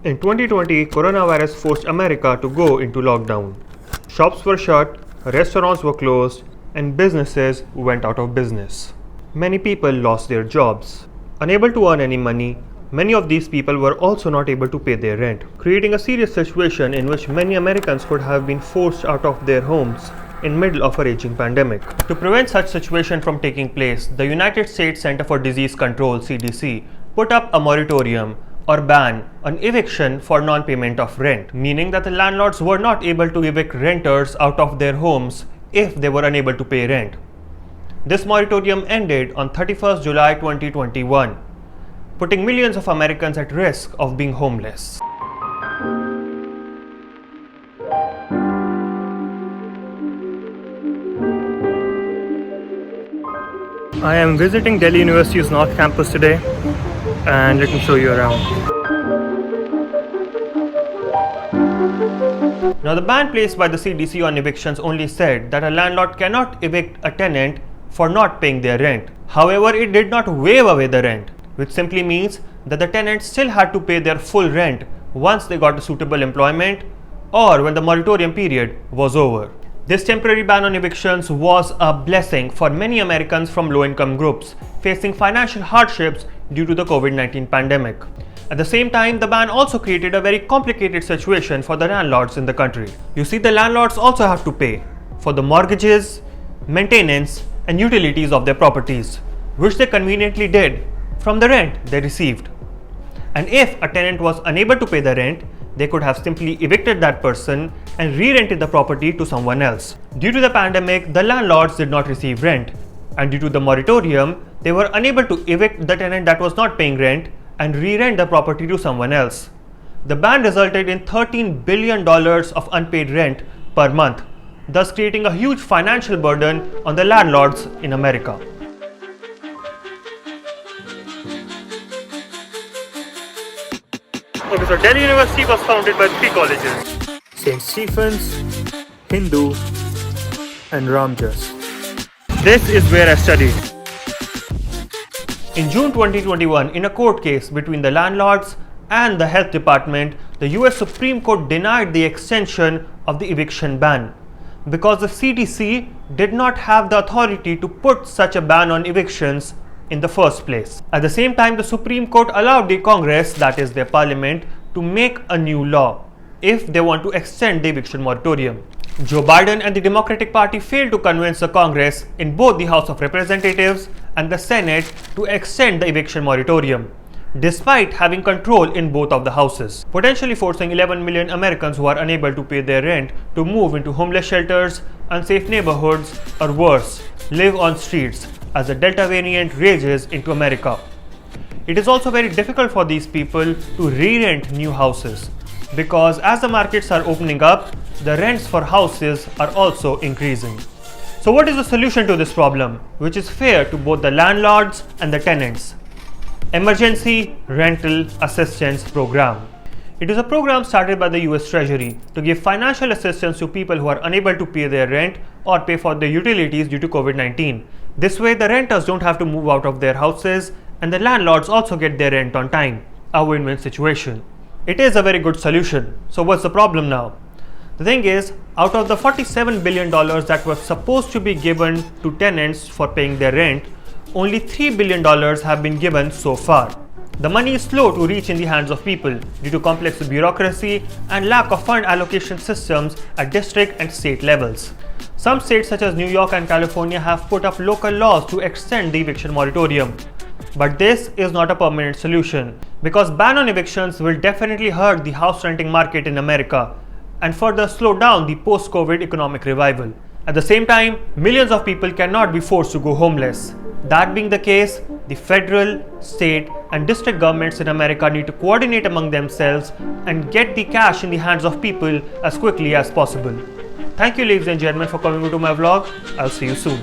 In 2020, coronavirus forced America to go into lockdown. Shops were shut, restaurants were closed, and businesses went out of business. Many people lost their jobs. Unable to earn any money, many of these people were also not able to pay their rent, creating a serious situation in which many Americans could have been forced out of their homes in middle of a raging pandemic. To prevent such situation from taking place, the United States Center for Disease Control (CDC) put up a moratorium or ban on eviction for non-payment of rent, meaning that the landlords were not able to evict renters out of their homes if they were unable to pay rent. This moratorium ended on 31st July 2021, putting millions of Americans at risk of being homeless. I am visiting Delhi University's North Campus today, and let me show you around. Now, the ban placed by the CDC on evictions only said that a landlord cannot evict a tenant for not paying their rent. However, it did not waive away the rent, which simply means that the tenants still had to pay their full rent once they got a suitable employment or when the moratorium period was over. This temporary ban on evictions was a blessing for many Americans from low-income groups facing financial hardships due to the COVID-19 pandemic. At the same time, the ban also created a very complicated situation for the landlords in the country. You see, the landlords also have to pay for the mortgages, maintenance, and utilities of their properties, which they conveniently did from the rent they received. And if a tenant was unable to pay the rent, they could have simply evicted that person and re-rented the property to someone else. Due to the pandemic, the landlords did not receive rent, and due to the moratorium, they were unable to evict the tenant that was not paying rent and re-rent the property to someone else. The ban resulted in $13 billion of unpaid rent per month, thus creating a huge financial burden on the landlords in America. Okay, so Delhi University was founded by 3 colleges: St. Stephen's, Hindu, and Ramjas. This is where I studied. In June 2021, in a court case between the landlords and the health department, the US Supreme Court denied the extension of the eviction ban because the CDC did not have the authority to put such a ban on evictions in the first place. At the same time, the Supreme Court allowed the Congress, that is their parliament, to make a new law if they want to extend the eviction moratorium. Joe Biden and the Democratic Party failed to convince the Congress in both the House of Representatives and the Senate to extend the eviction moratorium, despite having control in both of the houses, potentially forcing 11 million Americans who are unable to pay their rent to move into homeless shelters, unsafe neighborhoods, or worse, live on streets as the Delta variant rages into America. It is also very difficult for these people to re-rent new houses because as the markets are opening up, the rents for houses are also increasing. So what is the solution to this problem, which is fair to both the landlords and the tenants? Emergency Rental Assistance Program. It is a program started by the US Treasury to give financial assistance to people who are unable to pay their rent or pay for their utilities due to COVID-19. This way, the renters don't have to move out of their houses and the landlords also get their rent on time. A win-win situation. It is a very good solution. So what's the problem now? The thing is, out of the $47 billion that was supposed to be given to tenants for paying their rent, only $3 billion have been given so far. The money is slow to reach in the hands of people due to complex bureaucracy and lack of fund allocation systems at district and state levels. Some states such as New York and California have put up local laws to extend the eviction moratorium. But this is not a permanent solution because ban on evictions will definitely hurt the house renting market in America and further slow down the post-COVID economic revival. At the same time, millions of people cannot be forced to go homeless. That being the case, the federal, state, and district governments in America need to coordinate among themselves and get the cash in the hands of people as quickly as possible. Thank you, ladies and gentlemen, for coming to my vlog. I'll see you soon.